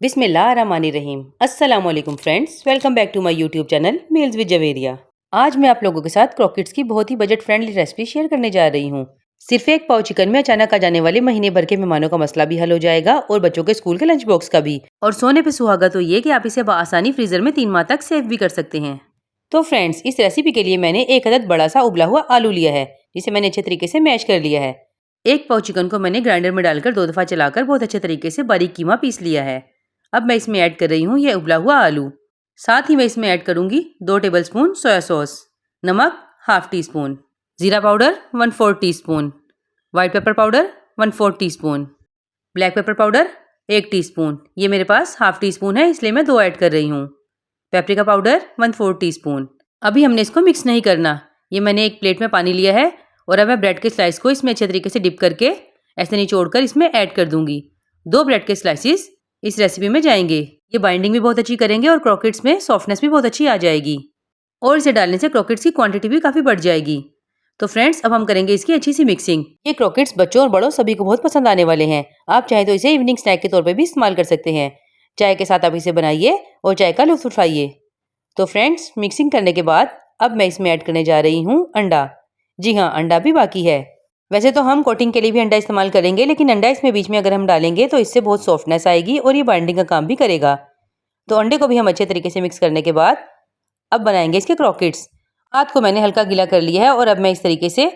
बिस्मिल्लाहिर्रहमानिर्रहीम। अस्सलाम वालेकुम friends, welcome back to my YouTube channel meals with Javeria. आज मैं आप लोगों के साथ क्रॉकेट्स की बहुत ही बजट फ्रेंडली रेसिपी शेयर करने जा रही हूँ। सिर्फ एक पाव चिकन में अचानक आ जाने वाले महीने भर के मेहमानों का मसला भी हल हो जाएगा और बच्चों के स्कूल के लंच बॉक्स का भी। और सोने पे सुहागा तो ये कि आप इसे आसानी फ्रीजर में 3 माह तक सेव भी कर सकते हैं। तो फ्रेंड्स, इस रेसिपी के लिए मैंने एक अदद बड़ा सा उबला हुआ आलू लिया है, जिसे मैंने अच्छे तरीके से मैश कर लिया है। एक पाव चिकन को मैंने ग्राइंडर में डालकर 2 दफा चलाकर बहुत अच्छे तरीके से बारीक कीमा पीस लिया है। अब मैं इसमें ऐड कर रही हूँ ये उबला हुआ आलू। साथ ही मैं इसमें ऐड करूंगी 2 टेबलस्पून सोया सॉस, नमक हाफ टी स्पून, जीरा powder 1/4 teaspoon, white pepper powder 1/4 teaspoon, black pepper powder 1 teaspoon. ये मेरे पास हाफ टी स्पून है, इसलिए मैं 2 ऐड कर रही हूँ। Paprika powder 1/4 teaspoon. अभी हमने इसको मिक्स नहीं करना। ये मैंने एक प्लेट में पानी लिया है और अब मैं ब्रेड के स्लाइस को इसमें अच्छे तरीके से डिप करके ऐसे निचोड़कर इसमें ऐड कर दूंगी। 2 ब्रेड के स्लाइसिस इस रेसिपी में जाएंगे। ये बाइंडिंग भी बहुत अच्छी करेंगे और क्रॉकेट्स में सॉफ्टनेस भी बहुत अच्छी आ जाएगी और इसे डालने से क्रॉकेट्स की क्वांटिटी भी काफ़ी बढ़ जाएगी। तो फ्रेंड्स, अब हम करेंगे इसकी अच्छी सी मिक्सिंग। ये क्रॉकेट्स बच्चों और बड़ों सभी को बहुत पसंद आने वाले हैं। आप चाहे तो इसे इवनिंग स्नैक के तौर पर भी इस्तेमाल कर सकते हैं। चाय के साथ आप इसे बनाइए और चाय का लुत्फ उठाइए। तो फ्रेंड्स, मिक्सिंग करने के बाद अब मैं इसमें ऐड करने जा रही हूँ अंडा। जी हाँ, अंडा भी बाकी है। वैसे तो हम कोटिंग के लिए भी अंडा इस्तेमाल करेंगे, लेकिन अंडा इसमें बीच में अगर हम डालेंगे तो इससे बहुत सॉफ्टनेस आएगी और ये बाइंडिंग का काम भी करेगा। तो अंडे को भी हम अच्छे तरीके से मिक्स करने के बाद अब बनाएंगे इसके क्रॉकेट्स। हाथ को मैंने हल्का गीला कर लिया है और अब मैं इस तरीके से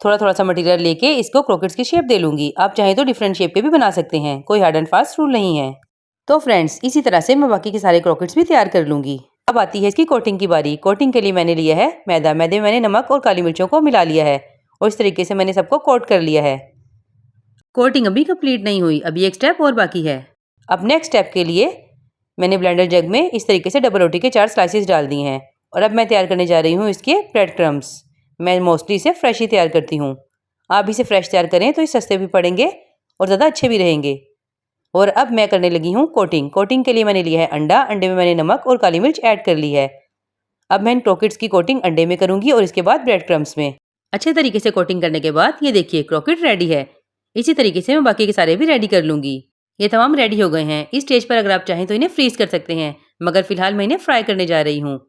थोड़ा थोड़ा सा मटेरियल लेके इसको क्रॉकेट्स की शेप दे लूँगी। आप चाहें तो डिफरेंट शेप के भी बना सकते हैं, कोई हार्ड एंड फास्ट रूल नहीं है। तो फ्रेंड्स, इसी तरह से मैं बाकी के सारे क्रॉकेट्स भी तैयार कर लूँगी। अब आती है इसकी कोटिंग की बारी। कोटिंग के लिए मैंने लिया है मैदा। मैदे में मैंने नमक और काली मिर्चों को मिला लिया है और इस तरीके से मैंने सबको कोट कर लिया है। कोटिंग अभी कंप्लीट नहीं हुई, अभी एक स्टेप और बाकी है। अब नेक्स्ट स्टेप के लिए मैंने ब्लेंडर जग में इस तरीके से डबल रोटी के 4 स्लाइसेस डाल दिए हैं और अब मैं तैयार करने जा रही हूँ इसके ब्रेड क्रम्स। मैं मोस्टली इसे फ्रेश ही तैयार करती हूँ। आप इसे फ्रेश तैयार करें तो ये सस्ते भी पड़ेंगे और ज़्यादा अच्छे भी रहेंगे। और अब मैं करने लगी हूँ कोटिंग। कोटिंग के लिए मैंने लिया है अंडा। अंडे में मैंने नमक और काली मिर्च ऐड कर ली है। अब मैं इन क्रॉकेट्स की कोटिंग अंडे में करूँगी और इसके बाद ब्रेड क्रम्स में। अच्छे तरीके से कोटिंग करने के बाद ये देखिए क्रॉकेट रेडी है। इसी तरीके से मैं बाकी के सारे भी रेडी कर लूँगी। ये तमाम रेडी हो गए हैं। इस स्टेज पर अगर आप चाहें तो इन्हें फ्रीज कर सकते हैं, मगर फिलहाल मैं इन्हें फ्राई करने जा रही हूँ।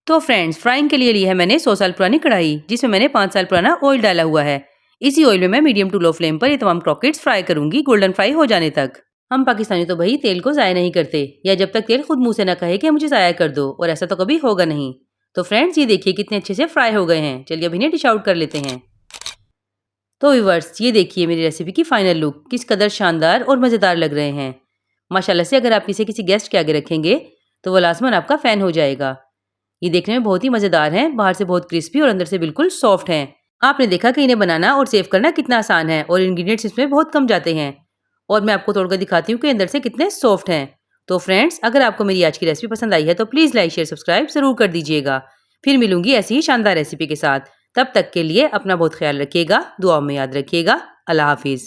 तो फ्रेंड्स, फ्राइंग के लिए ली है मैंने 100 साल पुरानी कढ़ाई, जिसमें मैंने 5 साल पुराना ऑयल डाला हुआ है। इसी ऑयल में मैं मीडियम टू लो फ्लेम पर ये तमाम क्रॉकेट्स फ्राई करूंगी, गोल्डन फ्राई हो जाने तक। हम पाकिस्तानी तो भाई तेल को ज़ाया नहीं करते, या जब तक तेल खुद मुंह से ना कहे कि मुझे ज़ाया कर दो, और ऐसा तो कभी होगा नहीं। तो फ्रेंड्स, ये देखिए कितने अच्छे से फ्राई हो गए हैं। चलिए अब इन्हें डिश आउट कर लेते हैं। तो व्यूअर्स, ये देखिए मेरी रेसिपी की फाइनल लुक किस कदर शानदार और मज़ेदार लग रहे हैं। माशाल्लाह से अगर आप इसे किसी गेस्ट के आगे रखेंगे तो वो लाजमन आपका फ़ैन हो जाएगा। ये देखने में बहुत ही मज़ेदार हैं, बाहर से बहुत क्रिस्पी और अंदर से बिल्कुल सॉफ्ट हैं। आपने देखा कि इन्हें बनाना और सेव करना कितना आसान है और इंग्रेडिएंट्स इसमें बहुत कम जाते हैं। और मैं आपको तोड़कर दिखाती हूँ कि अंदर से कितने सॉफ्ट हैं। तो फ्रेंड्स, अगर आपको मेरी आज की रेसिपी पसंद आई है तो प्लीज़ लाइक शेयर सब्सक्राइब ज़रूर कर दीजिएगा। फिर मिलूंगी ऐसी ही शानदार रेसिपी के साथ। तब तक के लिए अपना बहुत ख्याल रखिएगा, दुआओं में याद रखिएगा। अल्लाह हाफिज़।